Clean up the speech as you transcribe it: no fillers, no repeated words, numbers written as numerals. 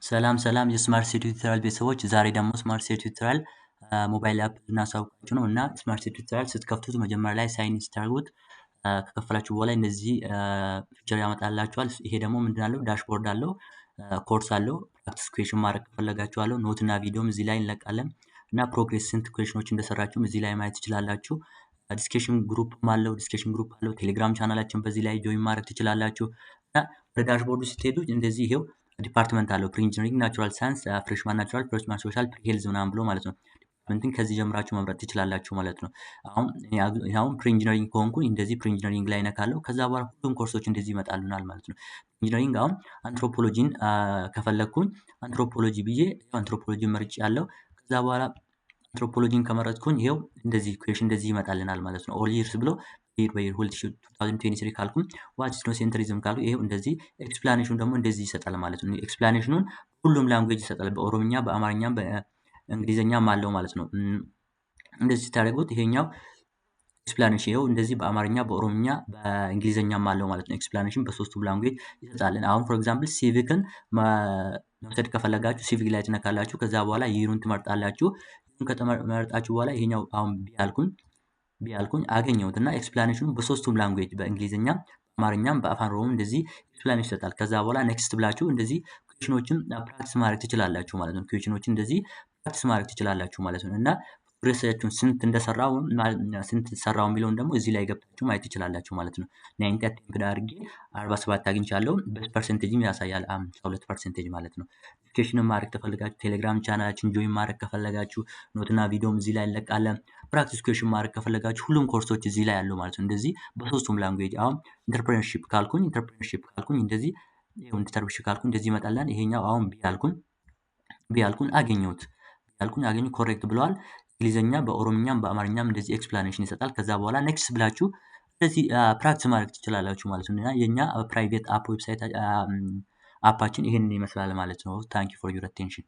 ሰላም ሰላም የስማርት ሲቲ ቱቶሪያል ቤተሰቦች ዛሬ ደግሞ ስማርት ሲቲ ቱቶሪያል ሞባይል አፕ ልናሳውቃችሁ ነው እና ስማርት ሲቲ ቱቶሪያል ስትከፍቱት መጀመሪያ ላይ ሳይን ስታደርጉት ከከፈላችሁ በኋላ እነዚህ ፊቸር ያመጣላችኋል። ይሄ ደግሞ ምንድን አለው? ዳሽቦርድ አለው፣ ኮርስ አለው፣ ፕራክቲስ ኩዌሽን ማድረግ ከፈለጋችሁ አለው፣ ኖት እና ቪዲዮም እዚህ ላይ እንለቃለን እና ፕሮግሬስ ስንት ኩዌሽኖች እንደሰራችሁም እዚህ ላይ ማየት ትችላላችሁ። ዲስከሽን ግሩፕም አለው፣ ዲስከሽን ግሩፕ አለው። ቴሌግራም ቻናላችን በዚህ ላይ ጆይን ማድረግ ትችላላችሁ እና ወደ ዳሽቦርዱ ስትሄዱ እንደዚህ ይሄው ዲፓርትመንት አለው ፕሪ ኢንጂነሪንግ፣ ናቹራል ሳይንስ፣ ፍሬሽማን ናቹራል፣ ፍሬሽማን ሶሻል፣ ፕሪ ሄልዝ ምናምን ብሎ ማለት ነው። ዲፓርትመንትን ከዚህ ጀምራችሁ መምረጥ ትችላላችሁ ማለት ነው። አሁን ፕሪ ኢንጂነሪንግ ከሆንኩኝ እንደዚህ ፕሪ ኢንጂነሪንግ ላይ ነካለው። ከዛ በኋላ ሁሉም ኮርሶች እንደዚህ ይመጣሉናል ማለት ነው። ኢንጂነሪንግ አሁን አንትሮፖሎጂን ከፈለግኩኝ አንትሮፖሎጂ ብዬ አንትሮፖሎጂ መርጬ ያለው። ከዛ በኋላ አንትሮፖሎጂን ከመረጥኩኝ ይሄው እንደዚህ ኩዌሽን እንደዚህ ይመጣልናል ማለት ነው። ኦል ይርስ ብሎ ይር በይር 2023 ካልኩኝ ዋት ኢዝ ኖሴንትሪዝም ካልኩ ይሄው እንደዚህ ኤክስፕላኔሽኑ ደግሞ እንደዚህ ይሰጣል ማለት ነው። ኤክስፕላኔሽኑን ሁሉም ላንጉዌጅ ይሰጣል። በኦሮምኛ፣ በአማርኛም፣ በእንግሊዘኛም አለው ማለት ነው። እንደዚህ ታደርጉት ይሄኛው ኤክስፕላኔሽን ይሄው እንደዚህ በአማርኛ፣ በኦሮምኛ፣ በእንግሊዘኛም አለው ማለት ነው። ኤክስፕላኔሽን በሶስቱም ላንጉዌጅ ይሰጣልን። አሁን ፎር ኤግዛምፕል ሲቪክን መውሰድ ከፈለጋችሁ ሲቪክ ላይ ትነካላችሁ። ከዛ በኋላ ይሩን ትመርጣላችሁ። ይሩን ከተመረጣችሁ በኋላ ይሄኛው አሁን ቢያልኩኝ አገኘሁት እና ኤክስፕላኔሽኑ በሶስቱም ላንጉዌጅ በእንግሊዝኛም በአማርኛም በአፋን ኦሮሞ እንደዚህ ኤክስፕላኔሽን ይሰጣል። ከዛ በኋላ ኔክስት ብላችሁ እንደዚህ ኩዌሽኖችን ፕራክቲስ ማድረግ ትችላላችሁ ማለት ነው። ኩዌሽኖችን እንደዚህ ፕራክቲስ ማድረግ ትችላላችሁ ማለት ነው እና ፕሮግሬሳችሁን ስንት ሰራው የሚለውን ደግሞ እዚህ ላይ ገብታችሁ ማየት ትችላላችሁ ማለት ነው። 90 አቴምፕት አድርጌ 47 አግኝቻለሁ። በፐርሰንቴጅም ያሳያል 52% ማለት ነው። ኖቲፊኬሽንን ማድረግ ከፈለጋችሁ ቴሌግራም ቻናላችን ጆይን ማድረግ ከፈለጋችሁ ኖትና ቪዲዮም እዚህ ላይ እንለቃለን። ፕራክቲስ ኩዌሽን ማድረግ ከፈለጋችሁ ሁሉም ኮርሶች እዚህ ላይ ያሉ ማለት ነው። እንደዚህ በሶስቱም ላንጉዌጅ አሁን ኢንተርፕረነርሺፕ ካልኩኝ እንደዚህ ኢንተርፕረነርሺፕ ካልኩኝ እንደዚህ ይመጣላል። ይሄኛው አሁን ቢያልኩኝ አገኘሁ ኮሬክት ብለዋል። እንግሊዘኛ በኦሮምኛም በአማርኛም እንደዚህ ኤክስፕላኔሽን ይሰጣል። ከዛ በኋላ ኔክስት ብላችሁ እንደዚህ ፕራክቲስ ማድረግ ትችላላችሁ ማለት ነው። እና የኛ ፕራይቬት አፕ ዌብሳይት አፓችን ይሄንን ይመስላል ማለት ነው። ታንክ ዩ ፎር ዩር አቴንሽን።